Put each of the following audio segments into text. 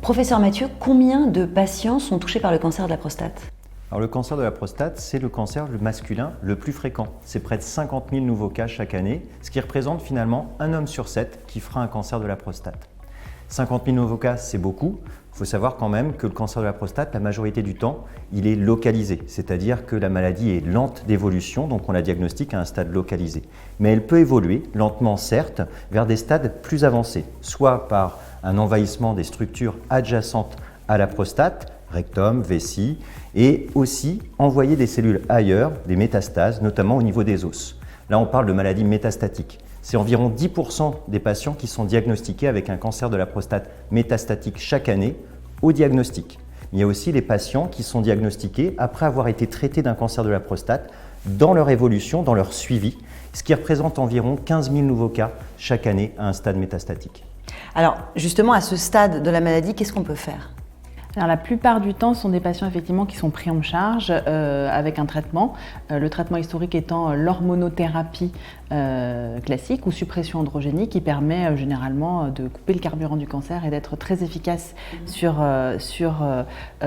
Professeur Mathieu, combien de patients sont touchés par le cancer de la prostate? Alors, le cancer de la prostate, c'est le cancer masculin le plus fréquent. C'est près de 50 000 nouveaux cas chaque année, ce qui représente finalement un homme sur 7 qui fera un cancer de la prostate. 50 000 nouveaux cas, c'est beaucoup. Il faut savoir quand même que le cancer de la prostate, la majorité du temps, il est localisé, c'est-à-dire que la maladie est lente d'évolution, donc on la diagnostique à un stade localisé. Mais elle peut évoluer, lentement certes, vers des stades plus avancés, soit par un envahissement des structures adjacentes à la prostate, rectum, vessie, et aussi envoyer des cellules ailleurs, des métastases, notamment au niveau des os. Là, on parle de maladie métastatique. C'est environ 10% des patients qui sont diagnostiqués avec un cancer de la prostate métastatique chaque année au diagnostic. Il y a aussi les patients qui sont diagnostiqués après avoir été traités d'un cancer de la prostate dans leur évolution, dans leur suivi, ce qui représente environ 15 000 nouveaux cas chaque année à un stade métastatique. Alors justement, à ce stade de la maladie, qu'est-ce qu'on peut faire? Alors, la plupart du temps, ce sont des patients effectivement qui sont pris en charge avec un traitement. Le traitement historique étant l'hormonothérapie classique ou suppression androgénique qui permet généralement de couper le carburant du cancer et d'être très efficace sur le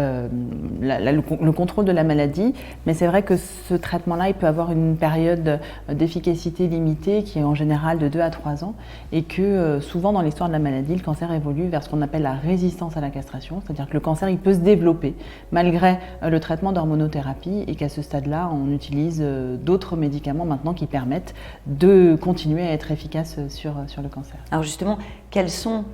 contrôle de la maladie. Mais c'est vrai que ce traitement-là, il peut avoir une période d'efficacité limitée qui est en général de 2 à 3 ans et que souvent dans l'histoire de la maladie, le cancer évolue vers ce qu'on appelle la résistance à la castration, c'est-à-dire que le cancer il peut se développer malgré le traitement d'hormonothérapie et qu'à ce stade-là, on utilise d'autres médicaments maintenant qui permettent de continuer à être efficace sur le cancer. Alors justement, quelles sont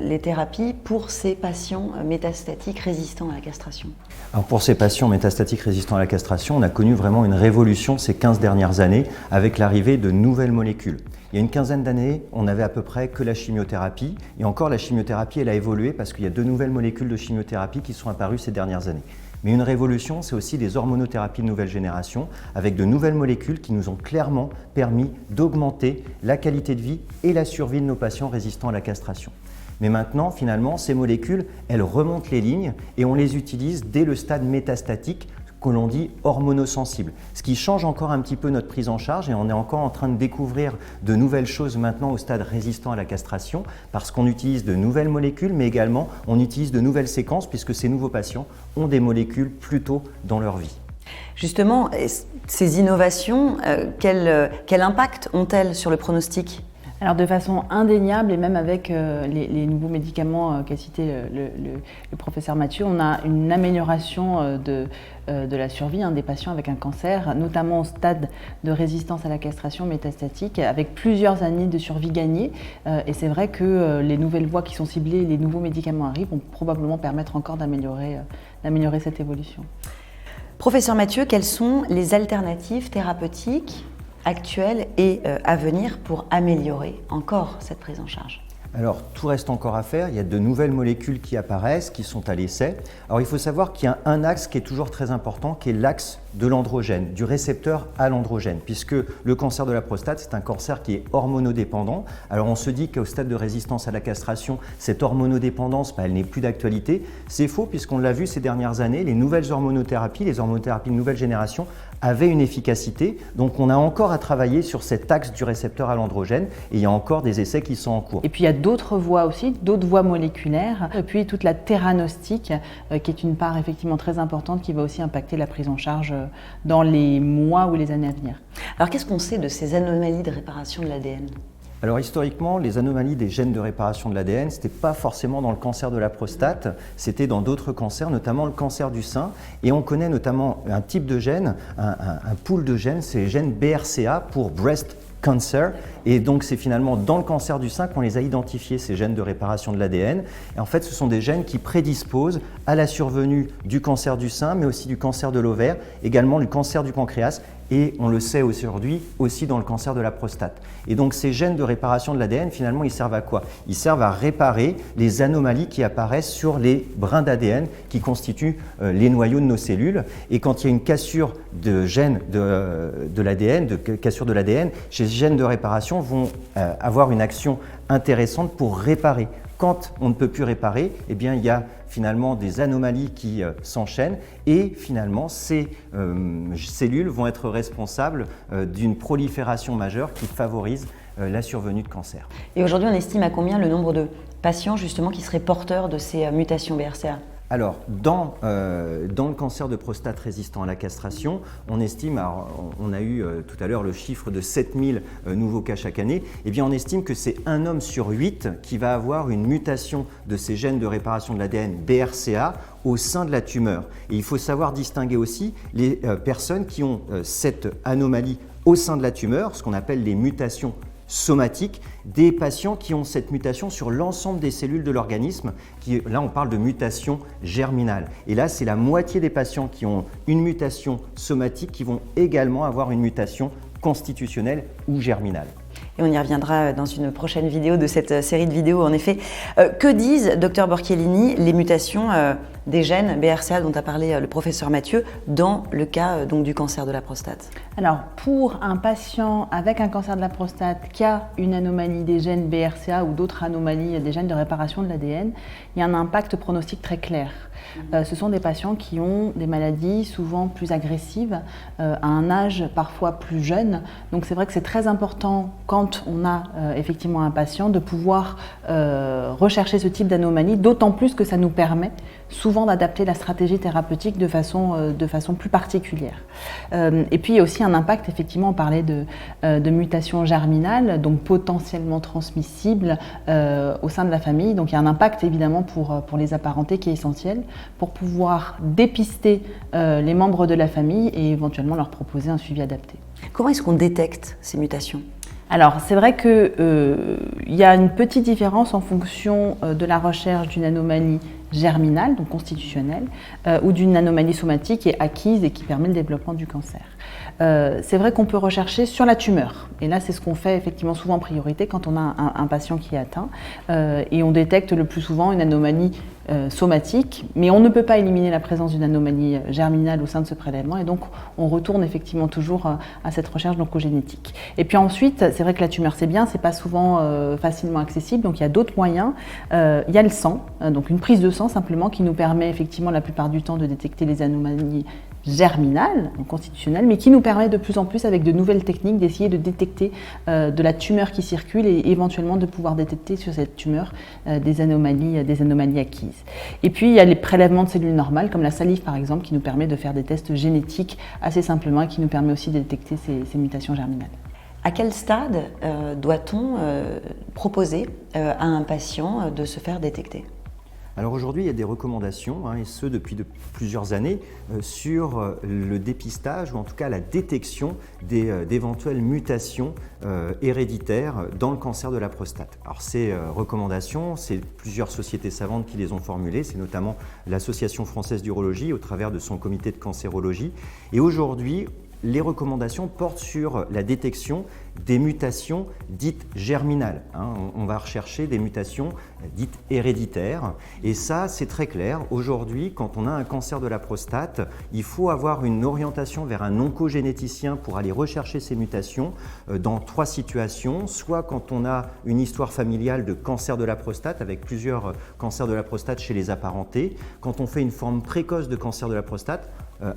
les thérapies pour ces patients métastatiques résistants à la castration? Alors pour ces patients métastatiques résistants à la castration, on a connu vraiment une révolution ces 15 dernières années avec l'arrivée de nouvelles molécules. Il y a une quinzaine d'années, on n'avait à peu près que la chimiothérapie. Et encore, la chimiothérapie, elle a évolué parce qu'il y a de nouvelles molécules de chimiothérapie qui sont apparues ces dernières années. Mais une révolution, c'est aussi des hormonothérapies de nouvelle génération avec de nouvelles molécules qui nous ont clairement permis d'augmenter la qualité de vie et la survie de nos patients résistants à la castration. Mais maintenant, finalement, ces molécules, elles remontent les lignes et on les utilise dès le stade métastatique, que l'on dit hormonosensible. Ce qui change encore un petit peu notre prise en charge et on est encore en train de découvrir de nouvelles choses maintenant au stade résistant à la castration parce qu'on utilise de nouvelles molécules mais également on utilise de nouvelles séquences puisque ces nouveaux patients ont des molécules plus tôt dans leur vie. Justement, ces innovations, quel impact ont-elles sur le pronostic ? Alors de façon indéniable et même avec les nouveaux médicaments qu'a cité le professeur Mathieu, on a une amélioration de la survie des patients avec un cancer, notamment au stade de résistance à la castration métastatique, avec plusieurs années de survie gagnées. Et c'est vrai que les nouvelles voies qui sont ciblées, les nouveaux médicaments arrivent, vont probablement permettre encore d'améliorer cette évolution. Professeur Mathieu, quelles sont les alternatives thérapeutiques actuelles et à venir pour améliorer encore cette prise en charge? Alors, tout reste encore à faire. Il y a de nouvelles molécules qui apparaissent, qui sont à l'essai. Alors, il faut savoir qu'il y a un axe qui est toujours très important, qui est l'axe de l'androgène, du récepteur à l'androgène, puisque le cancer de la prostate, c'est un cancer qui est hormonodépendant. Alors, on se dit qu'au stade de résistance à la castration, cette hormonodépendance, elle n'est plus d'actualité. C'est faux, puisqu'on l'a vu ces dernières années, les nouvelles hormonothérapies, les hormonothérapies de nouvelle génération, avaient une efficacité. Donc, on a encore à travailler sur cet axe du récepteur à l'androgène, et il y a encore des essais qui sont en cours. Et puis, il y a d'autres voies aussi, d'autres voies moléculaires, et puis toute la theranostique, qui est une part effectivement très importante qui va aussi impacter la prise en charge dans les mois ou les années à venir. Alors qu'est-ce qu'on sait de ces anomalies de réparation de l'ADN ? Alors historiquement, les anomalies des gènes de réparation de l'ADN, ce n'était pas forcément dans le cancer de la prostate, c'était dans d'autres cancers, notamment le cancer du sein. Et on connaît notamment un type de gène, un pool de gènes, c'est les gènes BRCA pour Breast Cancer. Et donc c'est finalement dans le cancer du sein qu'on les a identifiés, ces gènes de réparation de l'ADN. Et en fait, ce sont des gènes qui prédisposent à la survenue du cancer du sein, mais aussi du cancer de l'ovaire, également du cancer du pancréas. Et on le sait aujourd'hui aussi dans le cancer de la prostate. Et donc ces gènes de réparation de l'ADN, finalement, ils servent à quoi? Ils servent à réparer les anomalies qui apparaissent sur les brins d'ADN qui constituent les noyaux de nos cellules. Et quand il y a une cassure de gènes de l'ADN, cassure de l'ADN, ces gènes de réparation vont avoir une action intéressante pour réparer. Quand on ne peut plus réparer, eh bien, il y a finalement des anomalies qui s'enchaînent et finalement ces cellules vont être responsables d'une prolifération majeure qui favorise la survenue de cancer. Et aujourd'hui, on estime à combien le nombre de patients justement qui seraient porteurs de ces mutations BRCA? Alors, dans le cancer de prostate résistant à la castration, on estime, on a eu tout à l'heure le chiffre de 7000 nouveaux cas chaque année, eh bien on estime que c'est 1 homme sur 8 qui va avoir une mutation de ces gènes de réparation de l'ADN BRCA au sein de la tumeur. Et il faut savoir distinguer aussi les personnes qui ont cette anomalie au sein de la tumeur, ce qu'on appelle les mutations somatiques, des patients qui ont cette mutation sur l'ensemble des cellules de l'organisme. Là, on parle de mutation germinale. Et là, c'est la moitié des patients qui ont une mutation somatique qui vont également avoir une mutation constitutionnelle ou germinale. Et on y reviendra dans une prochaine vidéo de cette série de vidéos, en effet. Que disent, Dr Borchiellini, les mutations des gènes BRCA dont a parlé le professeur Mathieu dans le cas donc, du cancer de la prostate? Alors, pour un patient avec un cancer de la prostate qui a une anomalie des gènes BRCA ou d'autres anomalies des gènes de réparation de l'ADN, il y a un impact pronostic très clair. Ce sont des patients qui ont des maladies souvent plus agressives, à un âge parfois plus jeune. Donc c'est vrai que c'est très important quand on a effectivement un patient de pouvoir rechercher ce type d'anomalie, d'autant plus que ça nous permet souvent d'adapter la stratégie thérapeutique de façon plus particulière. Et puis il y a aussi un impact, effectivement, on parlait de mutations germinales, donc potentiellement transmissibles au sein de la famille. Donc il y a un impact évidemment pour les apparentés qui est essentiel pour pouvoir dépister les membres de la famille et éventuellement leur proposer un suivi adapté. Comment est-ce qu'on détecte ces mutations ? Alors, c'est vrai qu'il y a une petite différence en fonction de la recherche d'une anomalie germinale, donc constitutionnelle, ou d'une anomalie somatique qui est acquise et qui permet le développement du cancer. C'est vrai qu'on peut rechercher sur la tumeur. Et là, c'est ce qu'on fait effectivement souvent en priorité quand on a un patient qui est atteint. Et on détecte le plus souvent une anomalie somatique, mais on ne peut pas éliminer la présence d'une anomalie germinale au sein de ce prélèvement. Et donc, on retourne effectivement toujours à cette recherche d'oncogénétique. Et puis ensuite, c'est vrai que la tumeur, c'est bien, c'est pas souvent facilement accessible. Donc, il y a d'autres moyens. Il y a le sang, donc une prise de sang simplement qui nous permet effectivement la plupart du temps de détecter les anomalies germinale, constitutionnelle, mais qui nous permet de plus en plus, avec de nouvelles techniques, d'essayer de détecter de la tumeur qui circule et éventuellement de pouvoir détecter sur cette tumeur des anomalies acquises. Et puis, il y a les prélèvements de cellules normales, comme la salive par exemple, qui nous permet de faire des tests génétiques assez simplement et qui nous permet aussi de détecter ces mutations germinales. À quel stade doit-on proposer à un patient de se faire détecter ? Alors aujourd'hui, il y a des recommandations, et ce depuis plusieurs années, sur le dépistage ou en tout cas la détection d'éventuelles mutations héréditaires dans le cancer de la prostate. Alors ces recommandations, c'est plusieurs sociétés savantes qui les ont formulées, c'est notamment l'Association française d'urologie au travers de son comité de cancérologie. Et aujourd'hui, les recommandations portent sur la détection des mutations dites germinales. On va rechercher des mutations dites héréditaires. Et ça, c'est très clair. Aujourd'hui, quand on a un cancer de la prostate, il faut avoir une orientation vers un oncogénéticien pour aller rechercher ces mutations dans 3 situations. Soit quand on a une histoire familiale de cancer de la prostate, avec plusieurs cancers de la prostate chez les apparentés. Quand on fait une forme précoce de cancer de la prostate,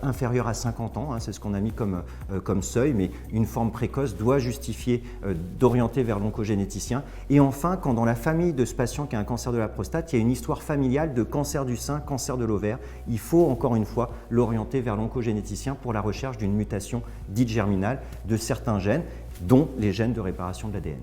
inférieure à 50 ans, c'est ce qu'on a mis comme seuil, mais une forme précoce doit justifier d'orienter vers l'oncogénéticien. Et enfin, quand dans la famille de ce patient qui a un cancer de la prostate, il y a une histoire familiale de cancer du sein, cancer de l'ovaire, il faut encore une fois l'orienter vers l'oncogénéticien pour la recherche d'une mutation dite germinale de certains gènes, dont les gènes de réparation de l'ADN.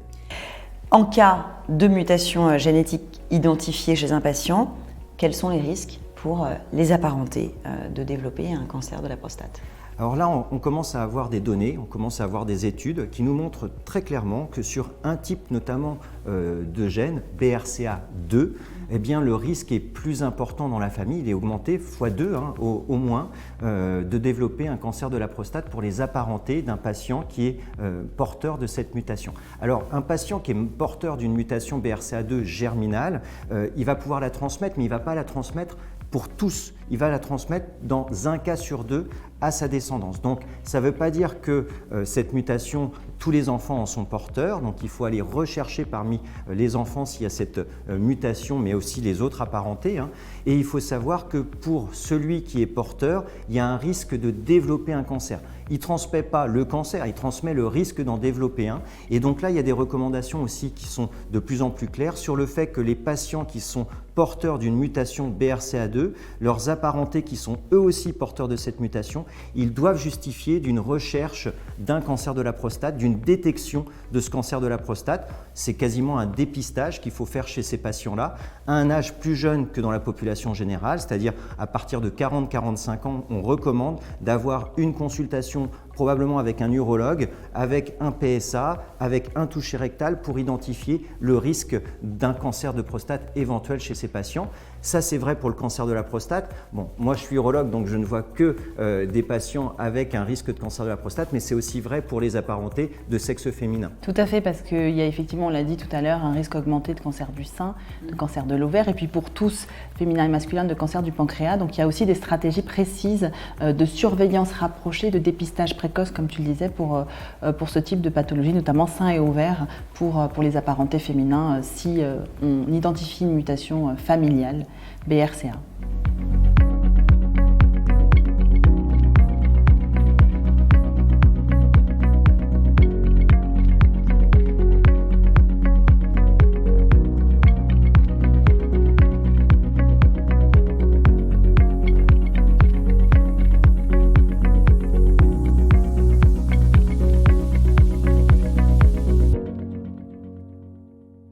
En cas de mutation génétique identifiée chez un patient, quels sont les risques pour les apparentés de développer un cancer de la prostate? Alors là, on commence à avoir des données, on commence à avoir des études qui nous montrent très clairement que sur un type notamment de gène, BRCA2, eh bien, le risque est plus important dans la famille, il est augmenté x2 au moins, de développer un cancer de la prostate pour les apparentés d'un patient qui est porteur de cette mutation. Alors, un patient qui est porteur d'une mutation BRCA2 germinale, il va pouvoir la transmettre, mais il ne va pas la transmettre pour tous. Il va la transmettre dans un cas sur 2 à sa descendance. Donc, ça ne veut pas dire que cette mutation, tous les enfants en sont porteurs. Donc, il faut aller rechercher parmi les enfants s'il y a cette mutation, mais aussi les autres apparentés. Et il faut savoir que pour celui qui est porteur, il y a un risque de développer un cancer. il ne transmet pas le cancer, il transmet le risque d'en développer un. Et donc là, il y a des recommandations aussi qui sont de plus en plus claires sur le fait que les patients qui sont porteurs d'une mutation BRCA2, leurs apparentés qui sont eux aussi porteurs de cette mutation, ils doivent justifier d'une recherche d'un cancer de la prostate, d'une détection de ce cancer de la prostate. C'est quasiment un dépistage qu'il faut faire chez ces patients-là, à un âge plus jeune que dans la population générale, c'est-à-dire à partir de 40-45 ans, on recommande d'avoir une consultation probablement avec un urologue, avec un PSA, avec un toucher rectal pour identifier le risque d'un cancer de prostate éventuel chez ces patients. Ça, c'est vrai pour le cancer de la prostate. Bon, moi, je suis urologue, donc je ne vois que des patients avec un risque de cancer de la prostate, mais c'est aussi vrai pour les apparentés de sexe féminin. Tout à fait, parce qu'il y a effectivement, on l'a dit tout à l'heure, un risque augmenté de cancer du sein, de cancer de l'ovaire, et puis pour tous, féminins et masculins, de cancer du pancréas. Donc il y a aussi des stratégies précises de surveillance rapprochée, de dépistage précoce, comme tu le disais, pour ce type de pathologie, notamment sein et ovaire, pour les apparentés féminins, si on identifie une mutation familiale BRCA.